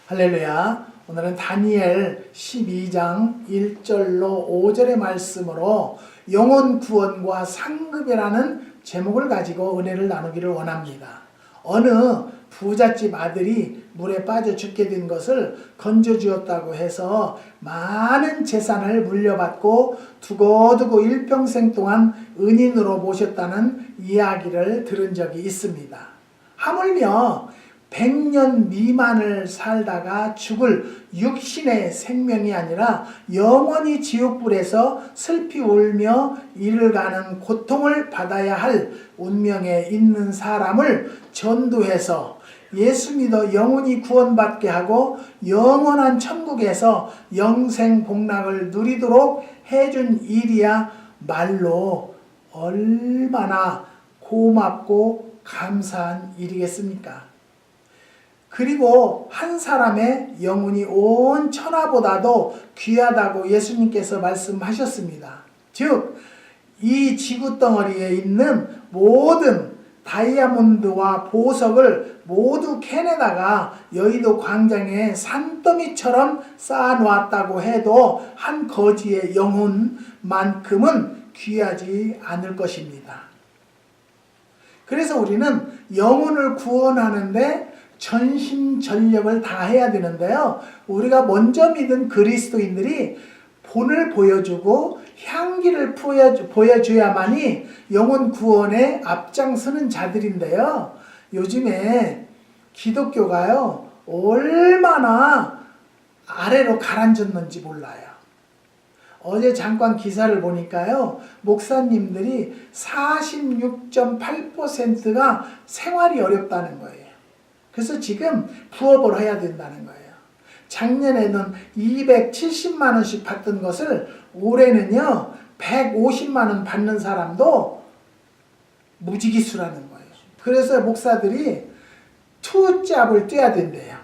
할렐루야. 오늘은 다니엘 12장 1절로 5절의 말씀으로 영혼 구원과 상급이라는 제목을 가지고 은혜를 나누기를 원합니다. 어느 부잣집 아들이 물에 빠져 죽게 된 것을 건져주었다고 해서 많은 재산을 물려받고 두고두고 일평생 동안 은인으로 모셨다는 이야기를 들은 적이 있습니다. 하물며 100년 미만을 살다가 죽을 육신의 생명이 아니라 영원히 지옥불에서 슬피 울며 이를 가는 고통을 받아야 할 운명에 있는 사람을 전도해서 예수 믿어 영원히 구원받게 하고 영원한 천국에서 영생 복락을 누리도록 해준 일이야 말로 얼마나 고맙고 감사한 일이겠습니까? 그리고 한 사람의 영혼이 온 천하보다도 귀하다고 예수님께서 말씀하셨습니다. 즉, 이 지구덩어리에 있는 모든 다이아몬드와 보석을 모두 캔에다가 여의도 광장에 산더미처럼 쌓아놓았다고 해도 한 거지의 영혼만큼은 귀하지 않을 것입니다. 그래서 우리는 영혼을 구원하는데 전심전력을 다해야 되는데요. 우리가 먼저 믿은 그리스도인들이 본을 보여주고 향기를 보여줘야만이 영혼 구원에 앞장서는 자들인데요. 요즘에 기독교가요, 얼마나 아래로 가라앉았는지 몰라요. 어제 잠깐 기사를 보니까요, 목사님들이 46.8%가 생활이 어렵다는 거예요. 그래서 지금 부업을 해야 된다는 거예요. 작년에는 270만 원씩 받던 것을 올해는요 150만 원 받는 사람도 무지기수라는 거예요. 그래서 목사들이 투잡을 뛰어야 된대요.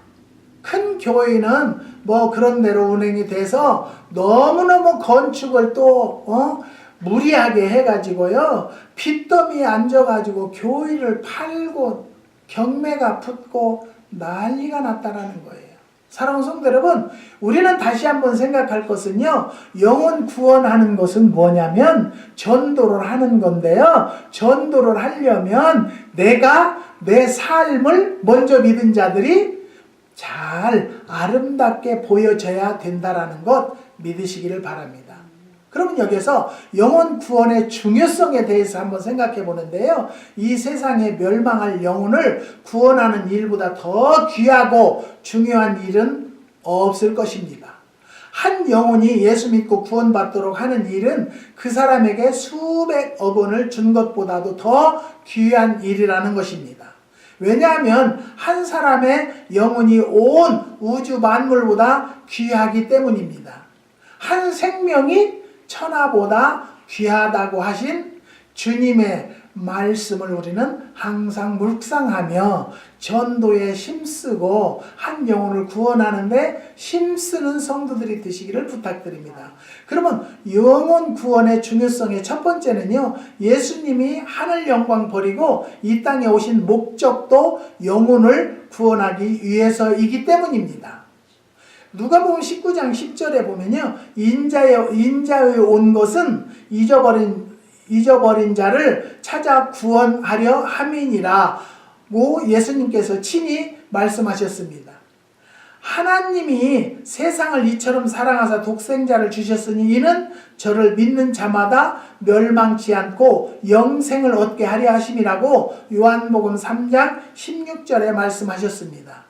큰 교회는 뭐 그런 대로 운행이 돼서 너무너무 건축을 또 무리하게 해가지고요 빚더미에 앉아가지고 교회를 팔고 경매가 붙고 난리가 났다라는 거예요. 사랑하는 성도 여러분, 우리는 다시 한번 생각할 것은요, 영혼 구원하는 것은 뭐냐면 전도를 하는 건데요. 전도를 하려면 내가 내 삶을 먼저 믿은 자들이 잘 아름답게 보여져야 된다라는 것 믿으시기를 바랍니다. 그러면 여기서 영혼 구원의 중요성에 대해서 한번 생각해 보는데요. 이 세상에 멸망할 영혼을 구원하는 일보다 더 귀하고 중요한 일은 없을 것입니다. 한 영혼이 예수 믿고 구원받도록 하는 일은 그 사람에게 수백억 원을 준 것보다도 더 귀한 일이라는 것입니다. 왜냐하면 한 사람의 영혼이 온 우주 만물보다 귀하기 때문입니다. 한 생명이 천하보다 귀하다고 하신 주님의 말씀을 우리는 항상 묵상하며 전도에 힘쓰고 한 영혼을 구원하는데 힘쓰는 성도들이 되시기를 부탁드립니다. 그러면 영혼 구원의 중요성의 첫 번째는요, 예수님이 하늘 영광 버리고 이 땅에 오신 목적도 영혼을 구원하기 위해서이기 때문입니다. 누가복음 19장 10절에 보면요, 인자에 온 것은 잊어버린 자를 찾아 구원하려 함이니라고 예수님께서 친히 말씀하셨습니다. 하나님이 세상을 이처럼 사랑하사 독생자를 주셨으니 이는 저를 믿는 자마다 멸망치 않고 영생을 얻게 하려 하심이라고 요한복음 3장 16절에 말씀하셨습니다.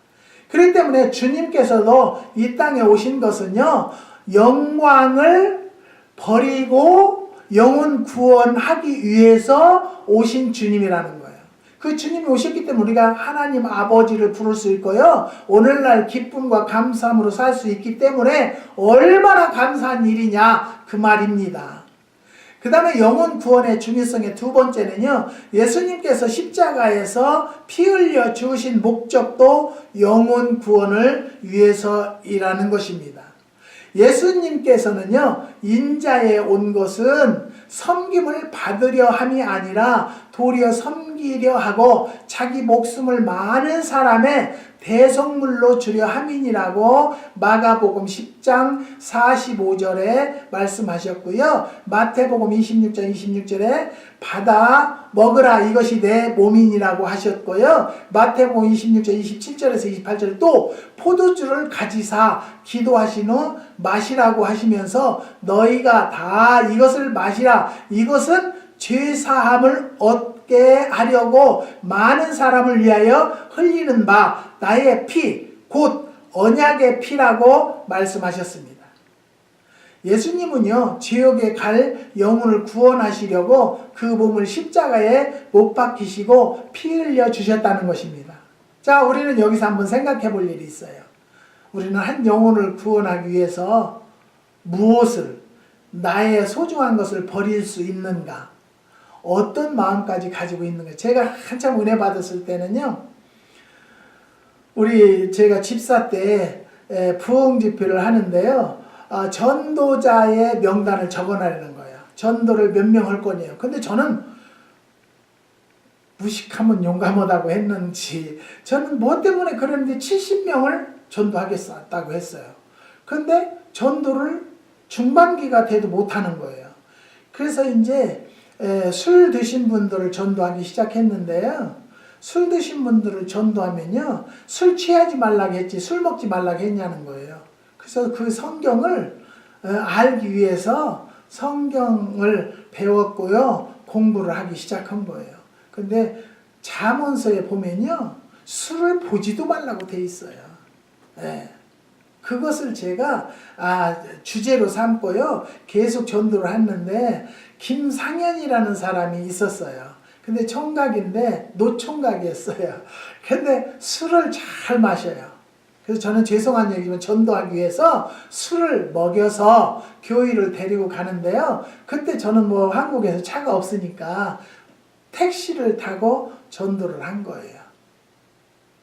그렇기 때문에 주님께서도 이 땅에 오신 것은요, 영광을 버리고 영혼 구원하기 위해서 오신 주님이라는 거예요. 그 주님이 오셨기 때문에 우리가 하나님 아버지를 부를 수 있고요, 오늘날 기쁨과 감사함으로 살 수 있기 때문에 얼마나 감사한 일이냐 그 말입니다. 그 다음에 영혼 구원의 중요성의 두 번째는요, 예수님께서 십자가에서 피 흘려 죽으신 목적도 영혼 구원을 위해서이라는 것입니다. 예수님께서는요, 인자에 온 것은 섬김을 받으려 함이 아니라 도리어 섬기려 하고 자기 목숨을 많은 사람의 대속물로 주려 함이니라고 마가복음 10장 45절에 말씀하셨고요. 마태복음 26장 26절에 받아 먹으라 이것이 내 몸이니라고 하셨고요. 마태복음 26장 27절에서 28절에 또 포도주를 가지사 기도하신 후 마시라고 하시면서 너희가 다 이것을 마시라. 이것은 죄사함을 얻게 하려고 많은 사람을 위하여 흘리는 바 나의 피, 곧 언약의 피라고 말씀하셨습니다. 예수님은요, 지옥에 갈 영혼을 구원하시려고 그 몸을 십자가에 못 박히시고 피 흘려 주셨다는 것입니다. 자, 우리는 여기서 한번 생각해 볼 일이 있어요. 우리는 한 영혼을 구원하기 위해서 무엇을, 나의 소중한 것을 버릴 수 있는가? 어떤 마음까지 가지고 있는가? 제가 한참 은혜 받았을 때는요, 제가 집사 때 부흥 집회를 하는데요, 전도자의 명단을 적어내는 거예요. 전도를 몇 명 할 거냐요. 근데 저는 무식하면 용감하다고 했는지, 저는 뭐 때문에 그랬는데 70명을 전도하겠다고 했어요. 근데 전도를 중반기가 돼도 못하는 거예요. 그래서 이제 술 드신 분들을 전도하기 시작했는데요. 술 드신 분들을 전도하면요, 술 취하지 말라고 했지 술 먹지 말라고 했냐는 거예요. 그래서 그 성경을 알기 위해서 성경을 배웠고요, 공부를 하기 시작한 거예요. 근데 잠언서에 보면요, 술을 보지도 말라고 돼 있어요. 네. 그것을 제가 주제로 삼고요, 계속 전도를 했는데, 김상현이라는 사람이 있었어요. 근데 총각인데 노총각이었어요. 근데 술을 잘 마셔요. 그래서 저는 죄송한 얘기지만 전도하기 위해서 술을 먹여서 교회를 데리고 가는데요. 그때 저는 뭐 한국에서 차가 없으니까 택시를 타고 전도를 한 거예요.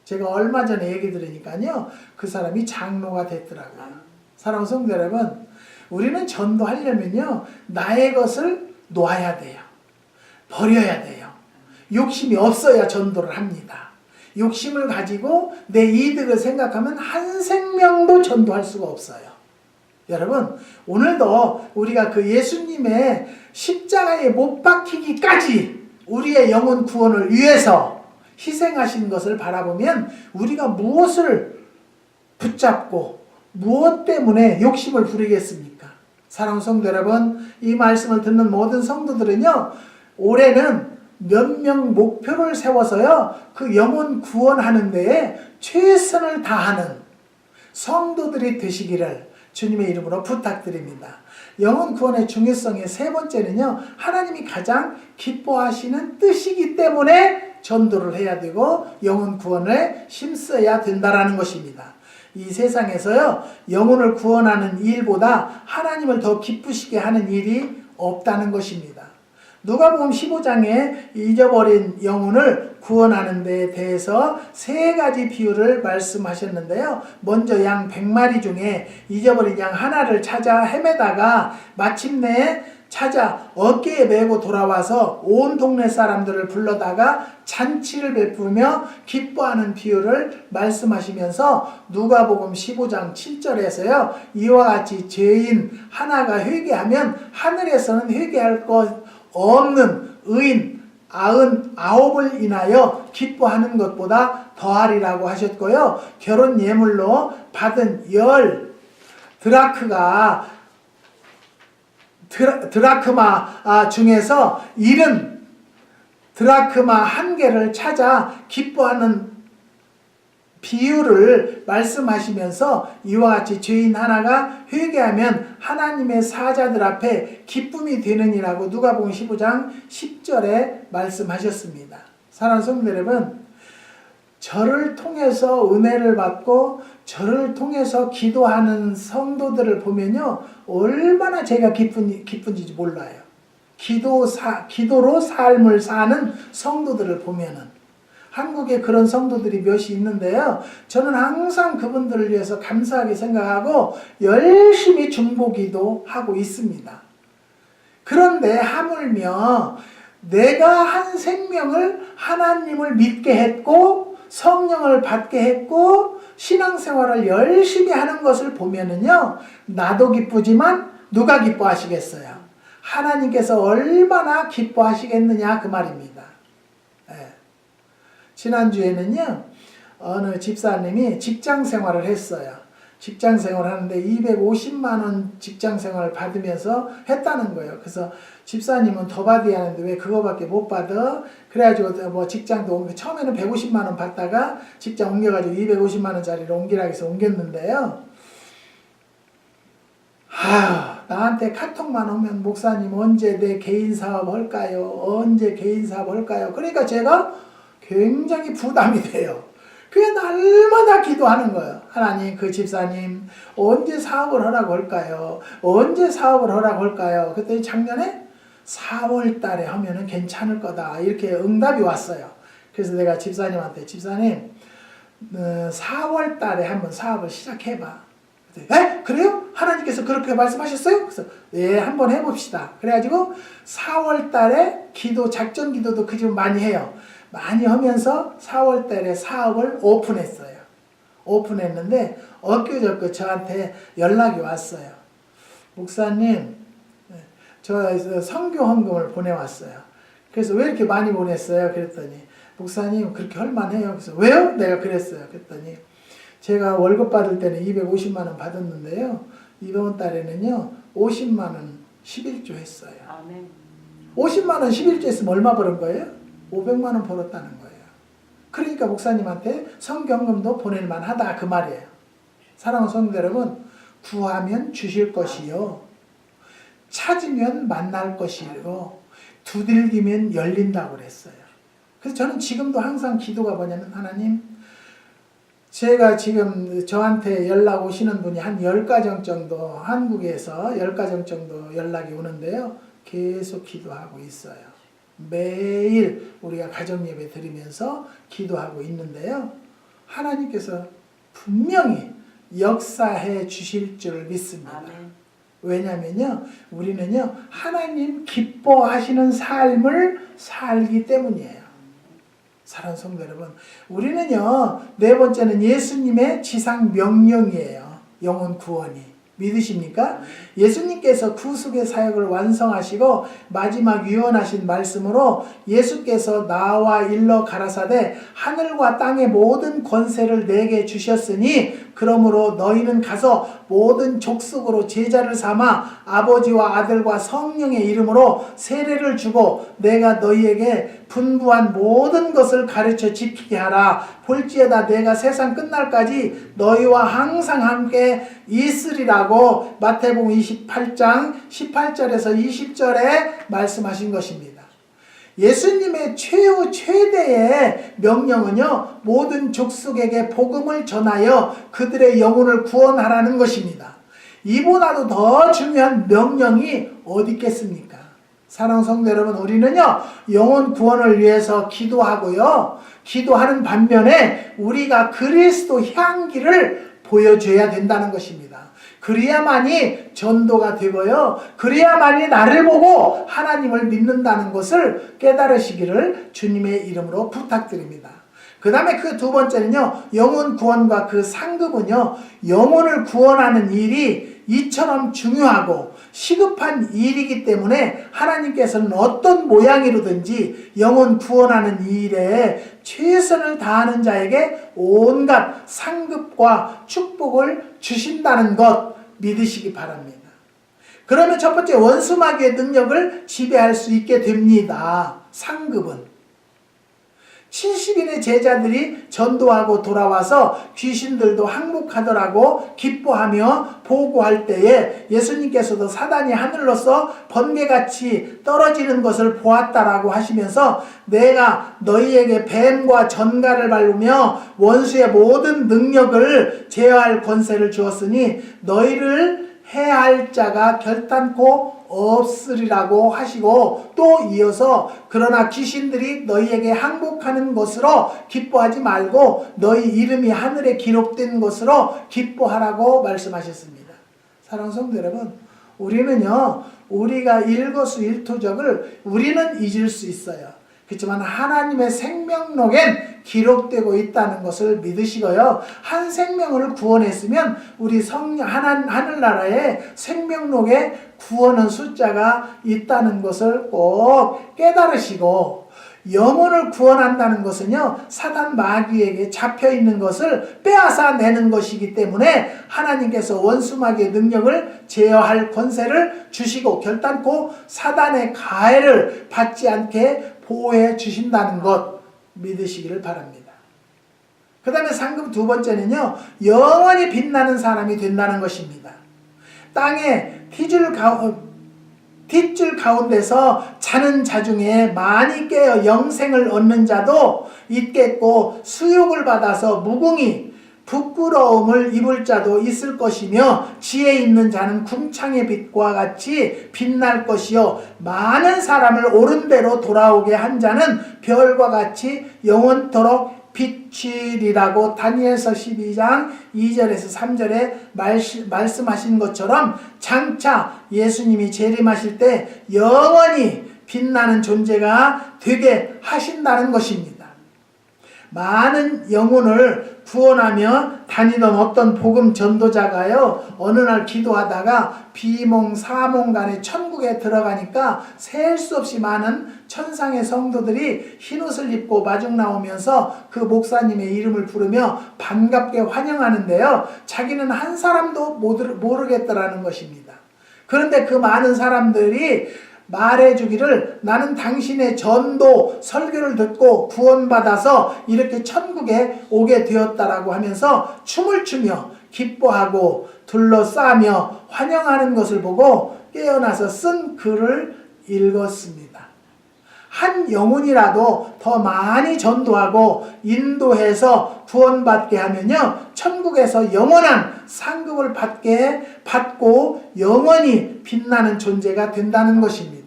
제가 얼마 전에 얘기 들으니까요, 그 사람이 장로가 됐더라고요. 사랑하는 성도 여러분, 우리는 전도하려면요, 나의 것을 놓아야 돼요. 버려야 돼요. 욕심이 없어야 전도를 합니다. 욕심을 가지고 내 이득을 생각하면 한 생명도 전도할 수가 없어요. 여러분, 오늘도 우리가 그 예수님의 십자가에 못 박히기까지 우리의 영혼 구원을 위해서 희생하신 것을 바라보면 우리가 무엇을 붙잡고 무엇 때문에 욕심을 부리겠습니까? 사랑하는 성도 여러분, 이 말씀을 듣는 모든 성도들은요, 올해는 몇 명 목표를 세워서요, 그 영혼 구원하는 데에 최선을 다하는 성도들이 되시기를 주님의 이름으로 부탁드립니다. 영혼 구원의 중요성의 세 번째는요, 하나님이 가장 기뻐하시는 뜻이기 때문에 전도를 해야 되고 영혼 구원에 힘써야 된다라는 것입니다. 이 세상에서요, 영혼을 구원하는 일보다 하나님을 더 기쁘시게 하는 일이 없다는 것입니다. 누가복음 15장에 잊어버린 영혼을 구원하는 데에 대해서 세 가지 비유를 말씀하셨는데요. 먼저 양 100마리 중에 잊어버린 양 하나를 찾아 헤매다가 마침내 찾아 어깨에 메고 돌아와서 온 동네 사람들을 불러다가 잔치를 베푸며 기뻐하는 비유를 말씀하시면서 누가복음 15장 7절에서요, 이와 같이 죄인 하나가 회개하면 하늘에서는 회개할 것 없는 의인 99을 인하여 기뻐하는 것보다 더하리라고 하셨고요. 결혼 예물로 받은 10 드라크마 중에서 70 드라크마 1개를 찾아 기뻐하는 비유를 말씀하시면서 이와 같이 죄인 하나가 회개하면 하나님의 사자들 앞에 기쁨이 되느니라고 누가복음 15장 10절에 말씀하셨습니다. 사랑하는 성도 여러분, 저를 통해서 은혜를 받고 저를 통해서 기도하는 성도들을 보면요, 얼마나 제가 기쁜지 몰라요. 기도로 삶을 사는 성도들을 보면은 한국에 그런 성도들이 몇이 있는데요. 저는 항상 그분들을 위해서 감사하게 생각하고 열심히 중보기도 하고 있습니다. 그런데 하물며 내가 한 생명을 하나님을 믿게 했고 성령을 받게 했고 신앙생활을 열심히 하는 것을 보면은요, 나도 기쁘지만 누가 기뻐하시겠어요? 하나님께서 얼마나 기뻐하시겠느냐 그 말입니다. 예. 지난주에는요, 어느 집사님이 직장생활을 했어요. 직장생활을 하는데 250만원 직장생활을 받으면서 했다는 거예요. 그래서 집사님은 더 받아야 하는데 왜 그거밖에 못 받아? 그래가지고 뭐 직장도 옮겨, 처음에는 150만원 받다가 직장 옮겨가지고 250만원짜리로 옮기라고 해서 옮겼는데요. 나한테 카톡만 오면 목사님 언제 내 개인 사업 할까요? 언제 개인 사업 할까요? 그러니까 제가 굉장히 부담이 돼요. 그게 날마다 기도하는 거예요. 하나님, 그 집사님 언제 사업을 하라고 할까요? 언제 사업을 하라고 할까요? 그랬더니 작년에 4월 달에 하면은 괜찮을 거다 이렇게 응답이 왔어요. 그래서 내가 집사님한테 집사님 4월 달에 한번 사업을 시작해봐. 에? 그래요? 하나님께서 그렇게 말씀하셨어요? 그래서 예, 한번 해봅시다. 그래가지고 4월 달에 기도, 작전 기도도 그 집 많이 해요. 많이 하면서 4월 달에 사업을 오픈했어요. 오픈했는데 엊그저께 저한테 연락이 왔어요. 목사님, 저 선교 헌금을 보내왔어요. 그래서 왜 이렇게 많이 보냈어요? 그랬더니 목사님 그렇게 할만해요. 그래서 왜요? 내가 그랬어요. 그랬더니 제가 월급 받을 때는 250만 원 받았는데요. 이번 달에는요 50만 원 11조 했어요. 아멘. 50만 원 11조 했으면 얼마 벌은 거예요? 500만 원 벌었다는 거예요. 그러니까 목사님한테 성경금도 보낼 만하다 그 말이에요. 사랑하는 성도 여러분, 구하면 주실 것이요, 찾으면 만날 것이요, 두들기면 열린다고 그랬어요. 그래서 저는 지금도 항상 기도가 뭐냐면 하나님, 제가 지금 저한테 연락 오시는 분이 한 10가정 정도, 한국에서 10가정 정도 연락이 오는데요. 계속 기도하고 있어요. 매일 우리가 가정예배 드리면서 기도하고 있는데요. 하나님께서 분명히 역사해 주실 줄 믿습니다. 아멘. 왜냐면요, 우리는요, 하나님 기뻐하시는 삶을 살기 때문이에요. 사랑하는 성도 여러분, 우리는요, 네 번째는 예수님의 지상 명령이에요. 영혼 구원이. 믿으십니까? 예수님께서 구속의 사역을 완성하시고 마지막 유언하신 말씀으로 예수께서 나와 일러 가라사대 하늘과 땅의 모든 권세를 내게 주셨으니 그러므로 너희는 가서 모든 족속으로 제자를 삼아 아버지와 아들과 성령의 이름으로 세례를 주고 내가 너희에게 분부한 모든 것을 가르쳐 지키게 하라. 볼지어다 내가 세상 끝날까지 너희와 항상 함께 있으리라고 마태복음 28장 18절에서 20절에 말씀하신 것입니다. 예수님의 최대의 명령은요, 모든 족속에게 복음을 전하여 그들의 영혼을 구원하라는 것입니다. 이보다도 더 중요한 명령이 어디 있겠습니까? 사랑하는 성도 여러분, 우리는요, 영혼 구원을 위해서 기도하고요, 기도하는 반면에 우리가 그리스도 향기를 보여줘야 된다는 것입니다. 그래야만이 전도가 되고요, 그래야만이 나를 보고 하나님을 믿는다는 것을 깨달으시기를 주님의 이름으로 부탁드립니다. 그 다음에 그 두 번째는요, 영혼 구원과 그 상급은요, 영혼을 구원하는 일이 이처럼 중요하고 시급한 일이기 때문에 하나님께서는 어떤 모양이로든지 영혼 구원하는 일에 최선을 다하는 자에게 온갖 상급과 축복을 주신다는 것 믿으시기 바랍니다. 그러면 첫 번째, 원수마귀의 능력을 지배할 수 있게 됩니다. 상급은 70인의 제자들이 전도하고 돌아와서 귀신들도 항복하더라고 기뻐하며 보고할 때에 예수님께서도 사단이 하늘로서 번개같이 떨어지는 것을 보았다라고 하시면서 내가 너희에게 뱀과 전갈을 밟으며 원수의 모든 능력을 제어할 권세를 주었으니 너희를 해할 자가 결단코 없으리라고 하시고, 또 이어서 그러나 귀신들이 너희에게 항복하는 것으로 기뻐하지 말고 너희 이름이 하늘에 기록된 것으로 기뻐하라고 말씀하셨습니다. 사랑하는 성도 여러분, 우리는요, 우리가 일거수일투족을 우리는 잊을 수 있어요. 그렇지만 하나님의 생명록엔 기록되고 있다는 것을 믿으시고요. 한 생명을 구원했으면 우리 하늘나라의 생명록에 구원의 숫자가 있다는 것을 꼭 깨달으시고, 영혼을 구원한다는 것은요, 사단 마귀에게 잡혀있는 것을 빼앗아 내는 것이기 때문에 하나님께서 원수마귀의 능력을 제어할 권세를 주시고 결단코 사단의 가해를 받지 않게 보호해 주신다는 것 믿으시기를 바랍니다. 그 다음에 상급 두 번째는요, 영원히 빛나는 사람이 된다는 것입니다. 땅에 뒷줄 가운데서 자는 자 중에 많이 깨어 영생을 얻는 자도 있겠고, 수욕을 받아서 무궁히 부끄러움을 입을 자도 있을 것이며, 지혜 있는 자는 궁창의 빛과 같이 빛날 것이요, 많은 사람을 옳은 대로 돌아오게 한 자는 별과 같이 영원토록 빛이리라고 다니엘서 12장 2절에서 3절에 말씀하신 것처럼, 장차 예수님이 재림하실 때 영원히 빛나는 존재가 되게 하신다는 것입니다. 많은 영혼을 구원하며 다니던 어떤 복음 전도자가요, 어느 날 기도하다가 비몽사몽간에 천국에 들어가니까 셀 수 없이 많은 천상의 성도들이 흰옷을 입고 마중 나오면서 그 목사님의 이름을 부르며 반갑게 환영하는데요, 자기는 한 사람도 모르겠더라는 것입니다. 그런데 그 많은 사람들이 말해주기를, 나는 당신의 전도 설교를 듣고 구원받아서 이렇게 천국에 오게 되었다라고 하면서 춤을 추며 기뻐하고 둘러싸며 환영하는 것을 보고 깨어나서 쓴 글을 읽었습니다. 한 영혼이라도 더 많이 전도하고 인도해서 구원받게 하면요, 천국에서 영원한 상급을 받고 영원히 빛나는 존재가 된다는 것입니다.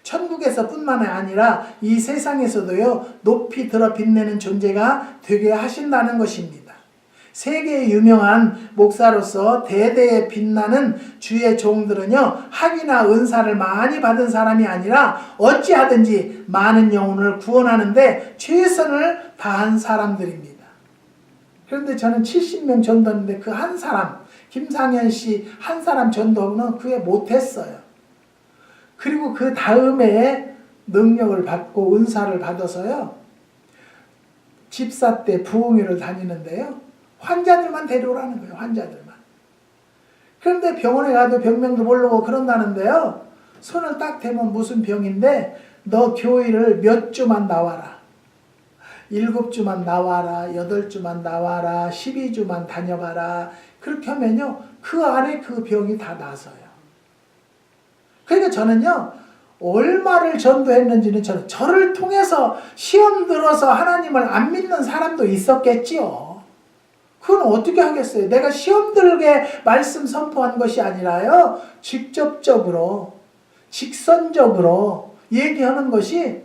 천국에서 뿐만 아니라 이 세상에서도요, 높이 들어 빛내는 존재가 되게 하신다는 것입니다. 세계의 유명한 목사로서 대대에 빛나는 주의 종들은요, 학위나 은사를 많이 받은 사람이 아니라 어찌하든지 많은 영혼을 구원하는데 최선을 다한 사람들입니다. 그런데 저는 70명 전도했는데 그 한 사람, 김상현 씨 한 사람 전도는 그게 못했어요. 그리고 그 다음에 능력을 받고 은사를 받아서요, 집사 때 부흥회를 다니는데요, 환자들만 데려오라는 거예요. 환자들만. 그런데 병원에 가도 병명도 모르고 그런다는데요, 손을 딱 대면 무슨 병인데, 너 교회를 몇 주만 나와라, 7주만 나와라, 8주만 나와라, 12주만 다녀가라. 그렇게 하면요, 그 안에 그 병이 다 나서요. 그러니까 저는요, 얼마를 전도했는지는 저를 통해서 시험 들어서 하나님을 안 믿는 사람도 있었겠지요. 그건 어떻게 하겠어요? 내가 시험 들게 말씀 선포한 것이 아니라요, 직접적으로 직선적으로 얘기하는 것이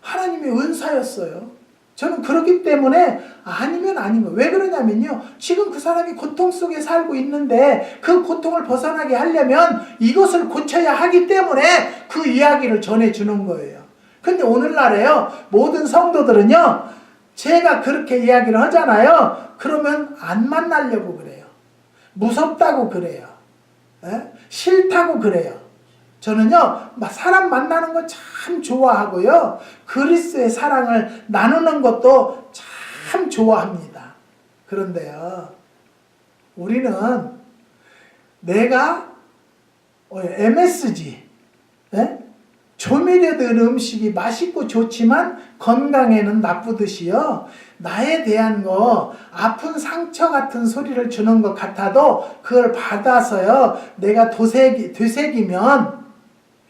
하나님의 은사였어요. 저는 그렇기 때문에 아니면 아닌 거예요. 왜 그러냐면요, 지금 그 사람이 고통 속에 살고 있는데 그 고통을 벗어나게 하려면 이것을 고쳐야 하기 때문에 그 이야기를 전해주는 거예요. 근데 오늘날에요, 모든 성도들은요, 제가 그렇게 이야기를 하잖아요. 그러면 안 만나려고 그래요. 무섭다고 그래요. 싫다고 그래요. 저는요, 사람 만나는 거 참 좋아하고요, 그리스도의 사랑을 나누는 것도 참 좋아합니다. 그런데요, 우리는 내가 MSG, 조미료된 음식이 맛있고 좋지만 건강에는 나쁘듯이요, 나에 대한 아픈 상처 같은 소리를 주는 것 같아도 그걸 받아서요, 내가 되새기면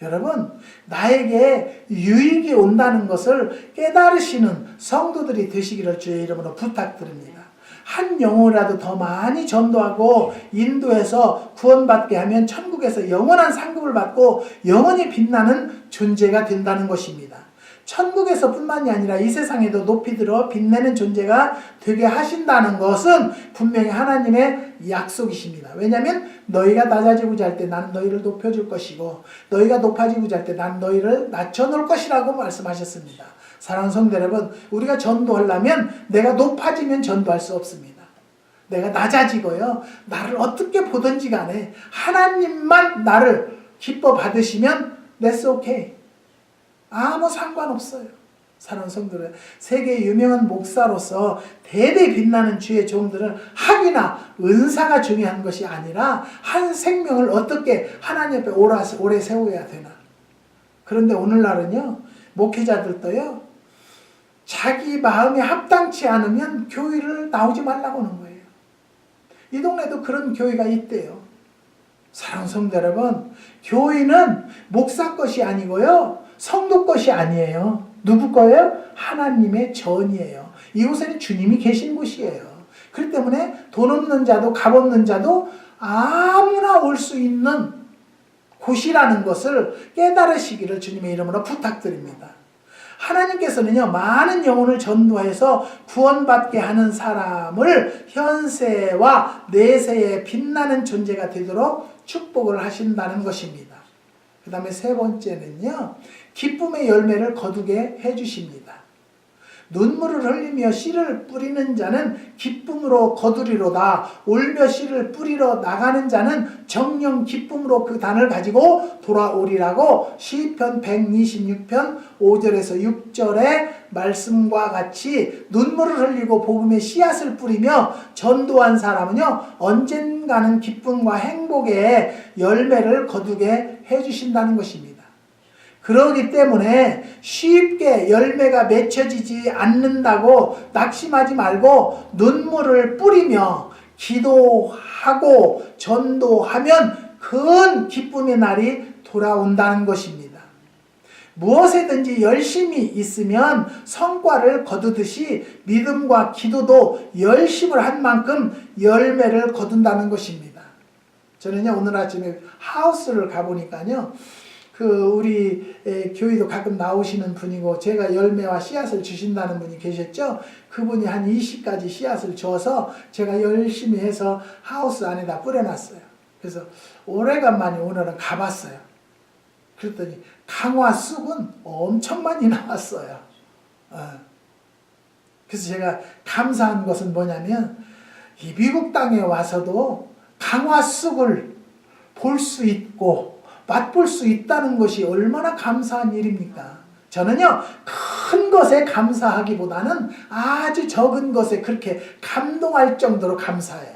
여러분, 나에게 유익이 온다는 것을 깨달으시는 성도들이 되시기를 주의 이름으로 부탁드립니다. 한 영혼이라도 더 많이 전도하고 인도해서 구원받게 하면 천국에서 영원한 상급을 받고 영원히 빛나는 존재가 된다는 것입니다. 천국에서 뿐만이 아니라 이 세상에도 높이 들어 빛내는 존재가 되게 하신다는 것은 분명히 하나님의 약속이십니다. 왜냐하면 너희가 낮아지고자 할 때 나는 너희를 높여줄 것이고 너희가 높아지고자 할 때 나는 너희를 낮춰놓을 것이라고 말씀하셨습니다. 사랑하는 성도 여러분, 우리가 전도하려면 내가 높아지면 전도할 수 없습니다. 내가 낮아지고요, 나를 어떻게 보든지 간에 하나님만 나를 기뻐 받으시면 that's okay. 아무 상관없어요. 사랑하는 성도들, 세계의 유명한 목사로서 대대 빛나는 주의 종들은 학위나 은사가 중요한 것이 아니라 한 생명을 어떻게 하나님 앞에 오래 세워야 되나. 그런데 오늘날은요, 목회자들도요, 자기 마음에 합당치 않으면 교회를 나오지 말라고 하는 거예요. 이 동네도 그런 교회가 있대요. 사랑하는 성도 여러분, 교회는 목사 것이 아니고요, 성도 것이 아니에요. 누구 거예요? 하나님의 전이에요. 이곳에는 주님이 계신 곳이에요. 그렇기 때문에 돈 없는 자도 값 없는 자도 아무나 올 수 있는 곳이라는 것을 깨달으시기를 주님의 이름으로 부탁드립니다. 하나님께서는요, 많은 영혼을 전도해서 구원받게 하는 사람을 현세와 내세에 빛나는 존재가 되도록 축복을 하신다는 것입니다. 그 다음에 세 번째는요, 기쁨의 열매를 거두게 해주십니다. 눈물을 흘리며 씨를 뿌리는 자는 기쁨으로 거두리로다. 울며 씨를 뿌리러 나가는 자는 정령 기쁨으로 그 단을 가지고 돌아오리라고 시편 126편 5절에서 6절의 말씀과 같이 눈물을 흘리고 복음의 씨앗을 뿌리며 전도한 사람은요, 언젠가는 기쁨과 행복의 열매를 거두게 해주신다는 것입니다. 그러기 때문에 쉽게 열매가 맺혀지지 않는다고 낙심하지 말고 눈물을 뿌리며 기도하고 전도하면 큰 기쁨의 날이 돌아온다는 것입니다. 무엇에든지 열심히 있으면 성과를 거두듯이 믿음과 기도도 열심을 한 만큼 열매를 거둔다는 것입니다. 저는요, 오늘 아침에 하우스를 가보니까요, 우리 교회도 가끔 나오시는 분이고, 제가 열매와 씨앗을 주신다는 분이 계셨죠. 그분이 한 20가지 씨앗을 줘서 제가 열심히 해서 하우스 안에다 뿌려놨어요. 그래서 오래간만에 오늘은 가봤어요. 그랬더니 강화 쑥은 엄청 많이 나왔어요. 그래서 제가 감사한 것은 뭐냐면, 이 미국 땅에 와서도 강화 쑥을 볼 수 있고 맛볼 수 있다는 것이 얼마나 감사한 일입니까? 저는요, 큰 것에 감사하기보다는 아주 적은 것에 그렇게 감동할 정도로 감사해요.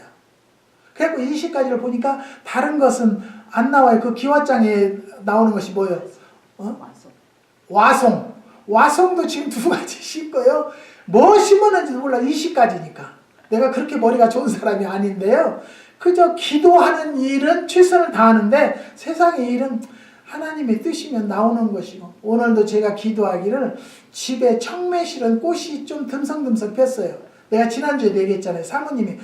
그래서 20가지를 보니까 다른 것은 안 나와요. 그 기와장에 나오는 것이 뭐예요? 와송. 와송도 지금 2가지 심고요. 뭐 심었는지도 몰라. 20가지니까. 내가 그렇게 머리가 좋은 사람이 아닌데요. 그저 기도하는 일은 최선을 다하는데 세상의 일은 하나님의 뜻이면 나오는 것이고, 오늘도 제가 기도하기를 집에 청매 실은 꽃이 좀 듬성듬성 폈어요. 내가 지난주에 얘기했잖아요. 사모님이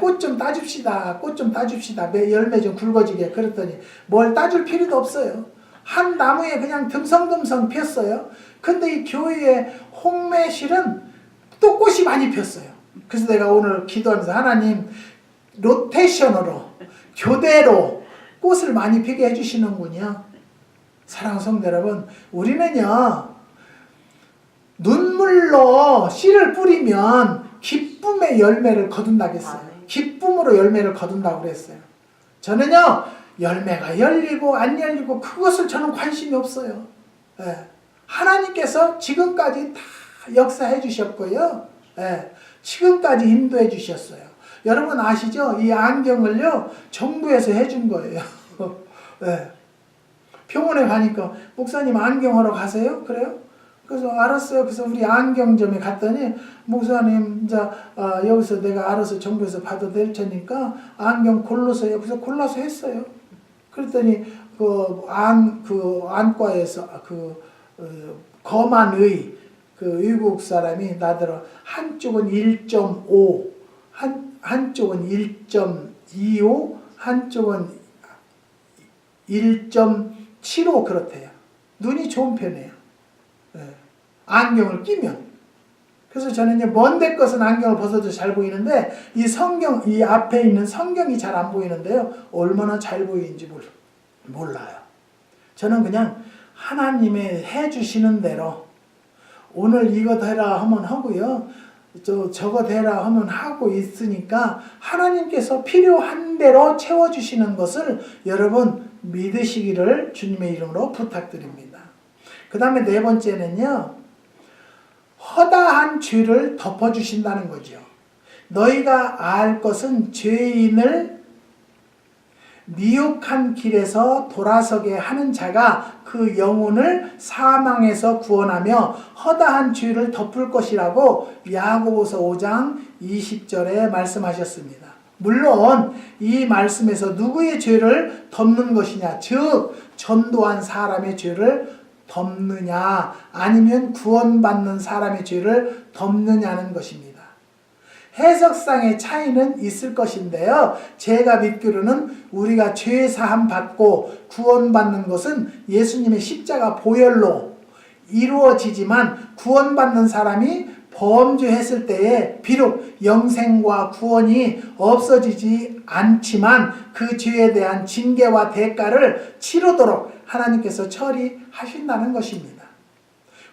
꽃 좀 따줍시다. 꽃 좀 따줍시다. 열매 좀 굵어지게. 그랬더니 뭘 따줄 필요도 없어요. 한 나무에 그냥 듬성듬성 폈어요. 근데 이 교회의 홍매실은 또 꽃이 많이 폈어요. 그래서 내가 오늘 기도하면서 하나님, 로테이션으로, 교대로 꽃을 많이 피게 해주시는군요. 사랑하는 성도 여러분, 우리는요, 눈물로 씨를 뿌리면 기쁨의 열매를 거둔다고 했어요. 기쁨으로 열매를 거둔다고 그랬어요. 저는요, 열매가 열리고 안 열리고 그것을 저는 관심이 없어요. 하나님께서 지금까지 다 역사해 주셨고요. 지금까지 인도해 주셨어요. 여러분 아시죠? 이 안경을요, 정부에서 해준 거예요. 병원에 가니까 목사님 안경하러 가세요? 그래요? 그래서 알았어요. 그래서 우리 안경점에 갔더니 목사님 이제 여기서 내가 알아서 정부에서 받아도 될 테니까 안경 골라서요. 그래서 골라서 했어요. 그랬더니 안과에서 검안의 그 외국 사람이 나더러 한쪽은 1.5, 한쪽은 1.25, 한쪽은 1.75 그렇대요. 눈이 좋은 편이에요. 예. 안경을 끼면. 그래서 저는 먼데 것은 안경을 벗어도 잘 보이는데 이 앞에 있는 성경이 잘 안 보이는데요. 얼마나 잘 보이는지 몰라요. 저는 그냥 하나님의 해주시는 대로 오늘 이거 되라 하면 하고요. 저거 되라 하면 하고 있으니까 하나님께서 필요한 대로 채워주시는 것을 여러분 믿으시기를 주님의 이름으로 부탁드립니다. 그 다음에 네 번째는요. 허다한 죄를 덮어주신다는 거죠. 너희가 알 것은 죄인을 미혹한 길에서 돌아서게 하는 자가 그 영혼을 사망에서 구원하며 허다한 죄를 덮을 것이라고 야고보서 5장 20절에 말씀하셨습니다. 물론 이 말씀에서 누구의 죄를 덮는 것이냐, 즉 전도한 사람의 죄를 덮느냐 아니면 구원받는 사람의 죄를 덮느냐는 것입니다. 해석상의 차이는 있을 것인데요. 제가 믿기로는 우리가 죄 사함 받고 구원받는 것은 예수님의 십자가 보혈로 이루어지지만 구원받는 사람이 범죄했을 때에 비록 영생과 구원이 없어지지 않지만 그 죄에 대한 징계와 대가를 치르도록 하나님께서 처리하신다는 것입니다.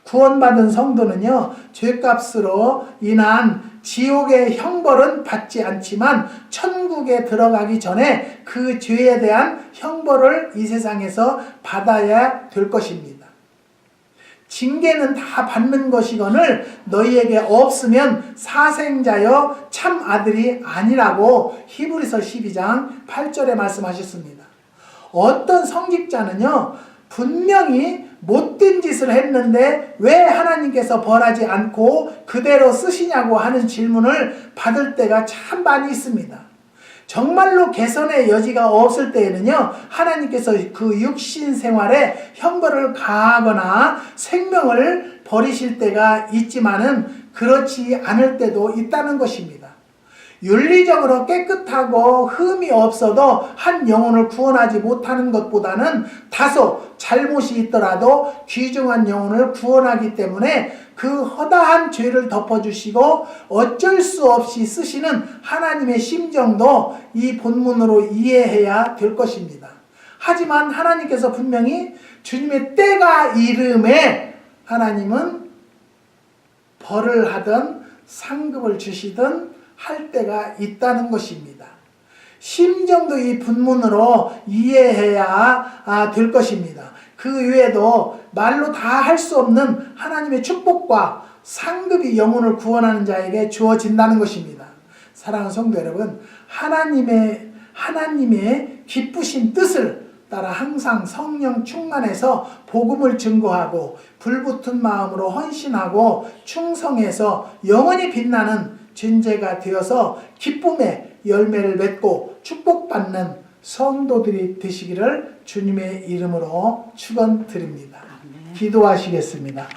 구원받은 성도는요, 죄값으로 인한 지옥의 형벌은 받지 않지만 천국에 들어가기 전에 그 죄에 대한 형벌을 이 세상에서 받아야 될 것입니다. 징계는 다 받는 것이거늘 너희에게 없으면 사생자여 참 아들이 아니라고 히브리서 12장 8절에 말씀하셨습니다. 어떤 성직자는요, 분명히 못된 짓을 했는데 왜 하나님께서 벌하지 않고 그대로 쓰시냐고 하는 질문을 받을 때가 참 많이 있습니다. 정말로 개선의 여지가 없을 때에는요, 하나님께서 그 육신 생활에 형벌을 가하거나 생명을 버리실 때가 있지만은 그렇지 않을 때도 있다는 것입니다. 윤리적으로 깨끗하고 흠이 없어도 한 영혼을 구원하지 못하는 것보다는 다소 잘못이 있더라도 귀중한 영혼을 구원하기 때문에 그 허다한 죄를 덮어주시고 어쩔 수 없이 쓰시는 하나님의 심정도 이 본문으로 이해해야 될 것입니다. 하지만 하나님께서 분명히 주님의 때가 이름에 하나님은 벌을 하든 상급을 주시든 할 때가 있다는 것입니다. 심정도 이 본문으로 이해해야 될 것입니다. 그 외에도 말로 다 할 수 없는 하나님의 축복과 상급이 영혼을 구원하는 자에게 주어진다는 것입니다. 사랑하는 성도 여러분, 하나님의 기쁘신 뜻을 따라 항상 성령 충만해서 복음을 증거하고 불붙은 마음으로 헌신하고 충성해서 영원히 빛나는 존재가 되어서 기쁨의 열매를 맺고 축복받는 성도들이 되시기를 주님의 이름으로 축원드립니다. 기도하시겠습니다.